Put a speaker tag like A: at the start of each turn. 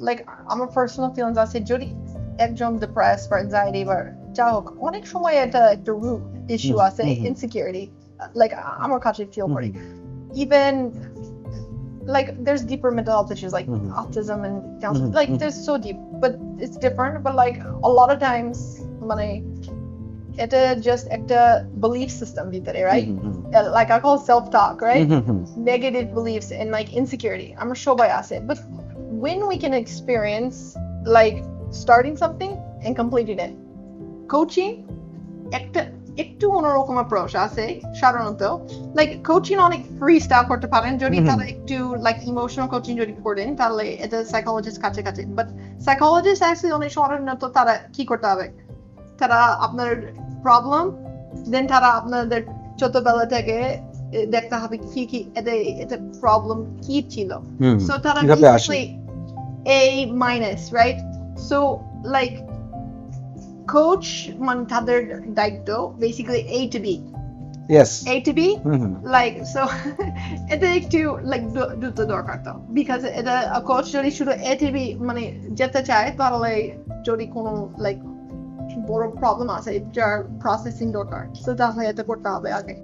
A: Like আমার personal feelings আছে যদি একজন ডিপ্রেস বা অ্যাংজাইটি বা যা হোক অনেক সময় এটা একটা রুট ইস্যু আছে ইনসিকিউরিটি লাইক আমার কাছে ফিল করি even like there's deeper mental health issues like autism and Down syndrome. Like there's so deep but it's different but like a lot of times মানে এটা just একটা belief system ভিতরে right like I call self talk right negative beliefs and like insecurity আমার সবাই আছে but when we can experience like starting something and completing it coaching একটা একটু অন্যরকম অ্যাপ্রোচ আছে সাধারণত লাইক কোচিং অনেক ফ্রি স্টাফ করতে পারেন যদি তারা একটু লাইক ইমোশনাল কোচিং যদি করেন তাহলে এটা সাইকোলজিস্ট কাছে কাছে বাট সাইকোলজিস্ট অ্যাকচুয়ালি অনেক সাধারণত তারা কি করতে হবে তারা আপনার প্রবলেম দেন তারা আপনাদের ছোটবেলা থেকে দেখতে হবে কি কি এটা প্রবলেম কি ছিল সো তারা A minus right so like coach man তাদের দায়িত্ব basically A to B
B: yes
A: A to B like so এটা একটু like দুটো দরকার তো because এটা coach যদি শুধু A to B মানে যেতে চায় তাহলে যদি কোনো like বড় প্রবলেম আছে যার প্রসেসিং দরকার so তাহলে এটা করতে হবে আগে